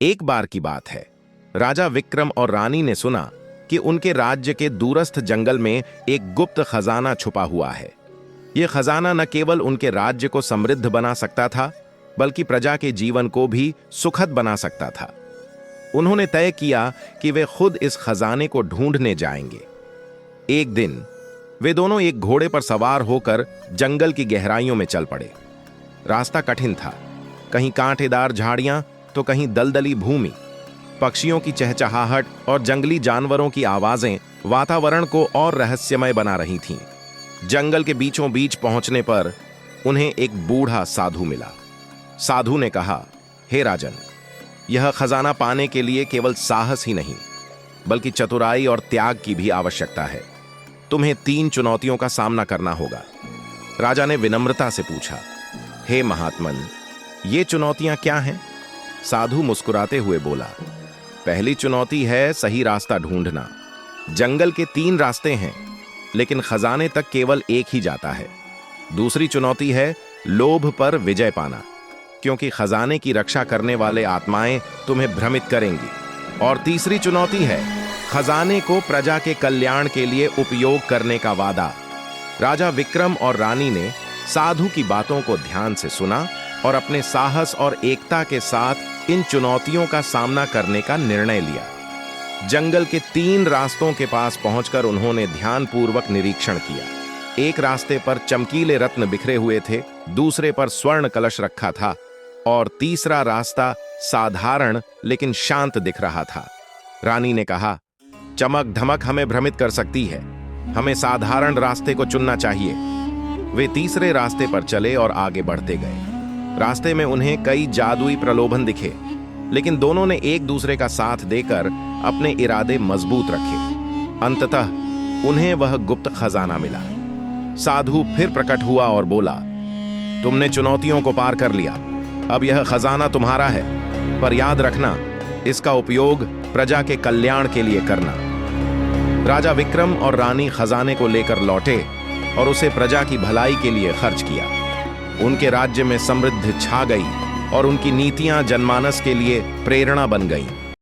एक बार की बात है, राजा विक्रम और रानी ने सुना कि उनके राज्य के दूरस्थ जंगल में एक गुप्त खजाना छुपा हुआ है। यह खजाना न केवल उनके राज्य को समृद्ध बना सकता था, बल्कि प्रजा के जीवन को भी सुखद बना सकता था। उन्होंने तय किया कि वे खुद इस खजाने को ढूंढने जाएंगे। एक दिन वे दोनों एक घोड़े पर सवार होकर जंगल की गहराइयों में चल पड़े। रास्ता कठिन था, कहीं कांटेदार झाड़ियां तो कहीं दलदली भूमि। पक्षियों की चहचहाहट और जंगली जानवरों की आवाजें वातावरण को और रहस्यमय बना रही थीं। जंगल के बीचों बीच पहुंचने पर उन्हें एक बूढ़ा साधु मिला। साधु ने कहा, हे राजन, यह खजाना पाने के लिए केवल साहस ही नहीं, बल्कि चतुराई और त्याग की भी आवश्यकता है। तुम्हें 3 चुनौतियों का सामना करना होगा। राजा ने विनम्रता से पूछा, हे महात्मन, ये चुनौतियां क्या हैं? साधु मुस्कुराते हुए बोला, पहली चुनौती है सही रास्ता ढूंढना। जंगल के 3 रास्ते हैं, लेकिन खजाने तक केवल एक ही जाता है। दूसरी चुनौती है लोभ पर विजय पाना, क्योंकि खजाने की रक्षा करने वाले आत्माएं तुम्हें भ्रमित करेंगी। और तीसरी चुनौती है खजाने को प्रजा के कल्याण के लिए उपयोग करने का वादा। राजा विक्रम और रानी ने साधु की बातों को ध्यान से सुना और अपने साहस और एकता के साथ इन चुनौतियों का सामना करने का निर्णय लिया। जंगल के 3 रास्तों के पास पहुंचकर उन्होंने ध्यानपूर्वक निरीक्षण किया। एक रास्ते पर चमकीले रत्न बिखरे हुए थे, दूसरे पर स्वर्ण कलश रखा था और तीसरा रास्ता साधारण लेकिन शांत दिख रहा था। रानी ने कहा, चमक धमक हमें भ्रमित कर सकती है, हमें साधारण रास्ते को चुनना चाहिए। वे तीसरे रास्ते पर चले और आगे बढ़ते गए। रास्ते में उन्हें कई जादुई प्रलोभन दिखे, लेकिन दोनों ने एक दूसरे का साथ देकर अपने इरादे मजबूत रखे। अंततः उन्हें वह गुप्त खजाना मिला। साधु फिर प्रकट हुआ और बोला, तुमने चुनौतियों को पार कर लिया, अब यह खजाना तुम्हारा है, पर याद रखना, इसका उपयोग प्रजा के कल्याण के लिए करना। राजा विक्रम और रानी खजाने को लेकर लौटे और उसे प्रजा की भलाई के लिए खर्च किया। उनके राज्य में समृद्धि छा गई और उनकी नीतियां जनमानस के लिए प्रेरणा बन गईं।